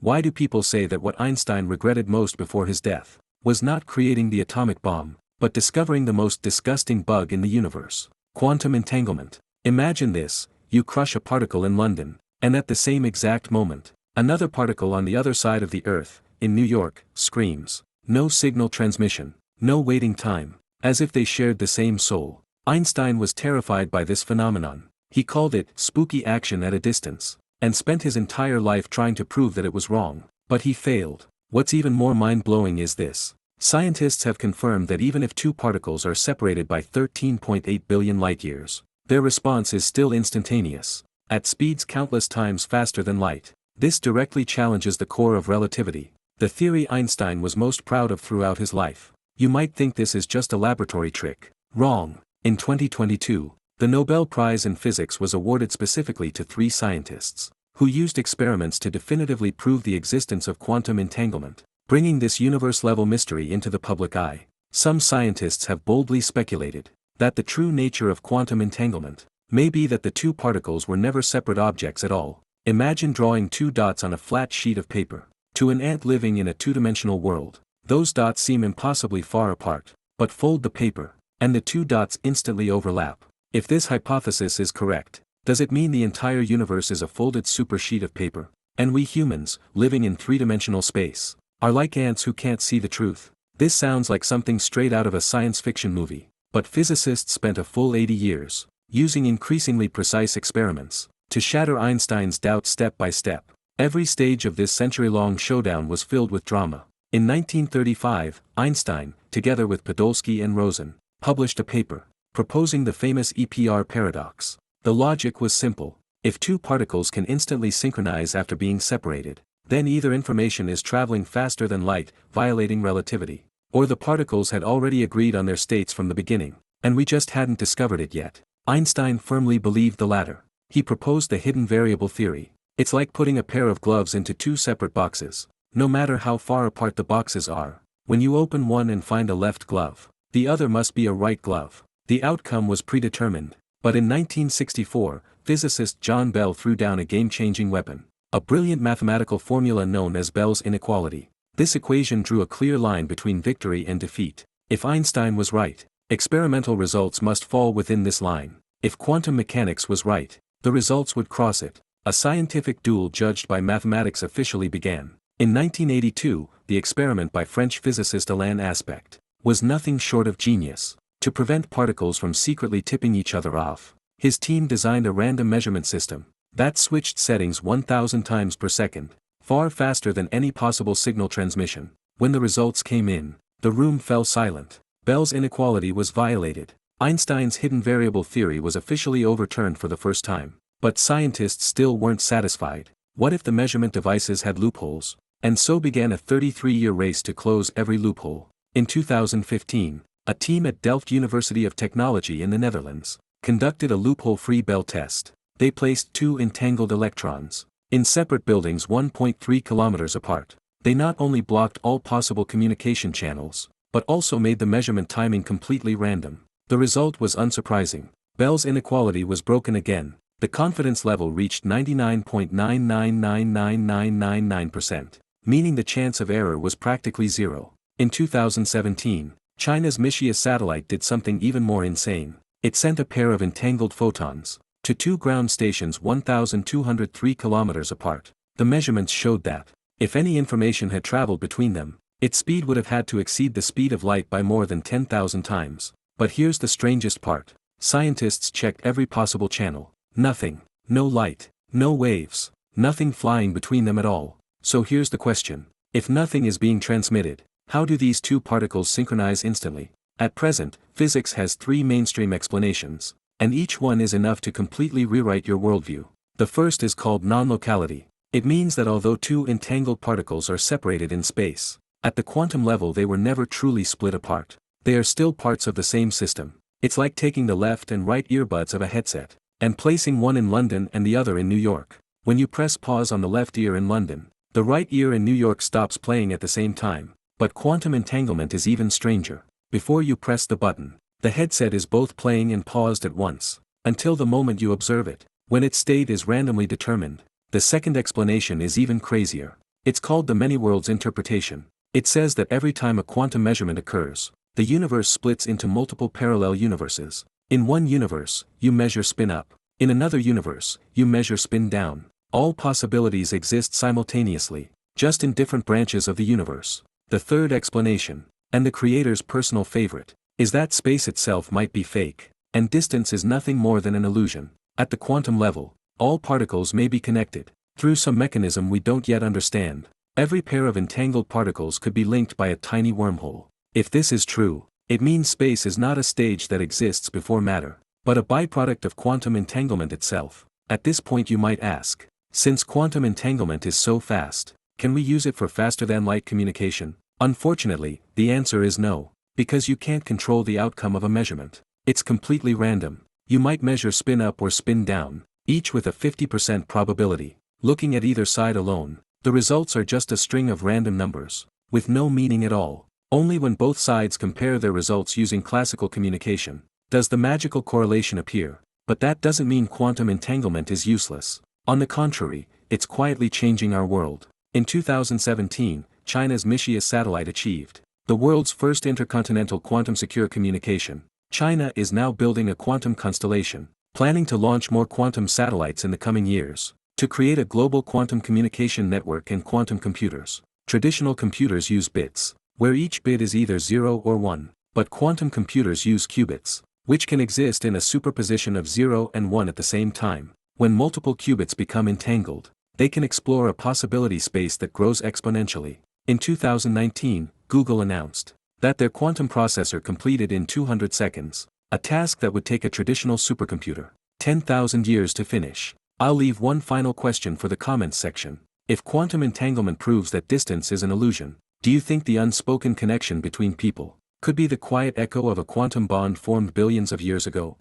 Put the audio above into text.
Why do people say that what Einstein regretted most before his death was not creating the atomic bomb, but discovering the most disgusting bug in the universe? Quantum entanglement. Imagine this: you crush a particle in London, and at the same exact moment, another particle on the other side of the Earth, in New York, screams. No signal transmission, no waiting time, as if they shared the same soul. Einstein was terrified by this phenomenon. He called it spooky action at a distance, and spent his entire life trying to prove that it was wrong, but he failed. What's even more mind-blowing is this: scientists have confirmed that even if two particles are separated by 13.8 billion light-years, their response is still instantaneous, at speeds countless times faster than light. This directly challenges the core of relativity, the theory Einstein was most proud of throughout his life. You might think this is just a laboratory trick. Wrong. In 2022, the Nobel Prize in Physics was awarded specifically to 3 scientists, who used experiments to definitively prove the existence of quantum entanglement, bringing this universe-level mystery into the public eye. Some scientists have boldly speculated that the true nature of quantum entanglement may be that the two particles were never separate objects at all. Imagine drawing 2 dots on a flat sheet of paper. To an ant living in a two-dimensional world, those dots seem impossibly far apart, but fold the paper, and the 2 dots instantly overlap. If this hypothesis is correct, does it mean the entire universe is a folded supersheet of paper, and we humans, living in 3-dimensional space, are like ants who can't see the truth? This sounds like something straight out of a science fiction movie, but physicists spent a full 80 years, using increasingly precise experiments, to shatter Einstein's doubts step by step. Every stage of this century-long showdown was filled with drama. In 1935, Einstein, together with Podolsky and Rosen, published a paper, proposing the famous EPR paradox. The logic was simple: if two particles can instantly synchronize after being separated, then either information is traveling faster than light, violating relativity, or the particles had already agreed on their states from the beginning, and we just hadn't discovered it yet. Einstein firmly believed the latter. He proposed the hidden variable theory. It's like putting a pair of gloves into 2 separate boxes. No matter how far apart the boxes are, when you open one and find a left glove, the other must be a right glove. The outcome was predetermined, but in 1964, physicist John Bell threw down a game-changing weapon, a brilliant mathematical formula known as Bell's inequality. This equation drew a clear line between victory and defeat. If Einstein was right, experimental results must fall within this line. If quantum mechanics was right, the results would cross it. A scientific duel judged by mathematics officially began. In 1982, the experiment by French physicist Alain Aspect was nothing short of genius. To prevent particles from secretly tipping each other off, his team designed a random measurement system that switched settings 1,000 times per second, far faster than any possible signal transmission. When the results came in, the room fell silent. Bell's inequality was violated. Einstein's hidden variable theory was officially overturned for the first time. But scientists still weren't satisfied. What if the measurement devices had loopholes? And so began a 33-year race to close every loophole. In 2015, a team at Delft University of Technology in the Netherlands conducted a loophole-free Bell test. They placed 2 entangled electrons in separate buildings 1.3 kilometers apart. They not only blocked all possible communication channels, but also made the measurement timing completely random. The result was unsurprising. Bell's inequality was broken again. The confidence level reached 99.9999999%, meaning the chance of error was practically zero. In 2017, China's Mishia satellite did something even more insane. It sent a pair of entangled photons to 2 ground stations 1,203 kilometers apart. The measurements showed that, if any information had traveled between them, its speed would have had to exceed the speed of light by more than 10,000 times. But here's the strangest part. Scientists checked every possible channel. Nothing. No light. No waves. Nothing flying between them at all. So here's the question. If nothing is being transmitted, how do these two particles synchronize instantly? At present, physics has 3 mainstream explanations, and each one is enough to completely rewrite your worldview. The first is called non-locality. It means that although 2 entangled particles are separated in space, at the quantum level they were never truly split apart. They are still parts of the same system. It's like taking the left and right earbuds of a headset and placing one in London and the other in New York. When you press pause on the left ear in London, the right ear in New York stops playing at the same time. But quantum entanglement is even stranger. Before you press the button, the headset is both playing and paused at once, until the moment you observe it, when its state is randomly determined. The second explanation is even crazier. It's called the many worlds interpretation. It says that every time a quantum measurement occurs, the universe splits into multiple parallel universes. In one universe, you measure spin up. In another universe, you measure spin down. All possibilities exist simultaneously, just in different branches of the universe. The third explanation, and the creator's personal favorite, is that space itself might be fake, and distance is nothing more than an illusion. At the quantum level, all particles may be connected, through some mechanism we don't yet understand. Every pair of entangled particles could be linked by a tiny wormhole. If this is true, it means space is not a stage that exists before matter, but a byproduct of quantum entanglement itself. At this point you might ask, since quantum entanglement is so fast, can we use it for faster-than-light communication? Unfortunately, the answer is no, because you can't control the outcome of a measurement. It's completely random. You might measure spin up or spin down, each with a 50% probability. Looking at either side alone, the results are just a string of random numbers, with no meaning at all. Only when both sides compare their results using classical communication, does the magical correlation appear, but that doesn't mean quantum entanglement is useless. On the contrary, it's quietly changing our world. In 2017, China's Michia satellite achieved the world's first intercontinental quantum secure communication. China is now building a quantum constellation, planning to launch more quantum satellites in the coming years, to create a global quantum communication network and quantum computers. Traditional computers use bits, where each bit is either 0 or 1, but quantum computers use qubits, which can exist in a superposition of 0 and 1 at the same time. When multiple qubits become entangled, they can explore a possibility space that grows exponentially. In 2019, Google announced that their quantum processor completed in 200 seconds, a task that would take a traditional supercomputer 10,000 years to finish. I'll leave one final question for the comments section. If quantum entanglement proves that distance is an illusion, do you think the unspoken connection between people could be the quiet echo of a quantum bond formed billions of years ago?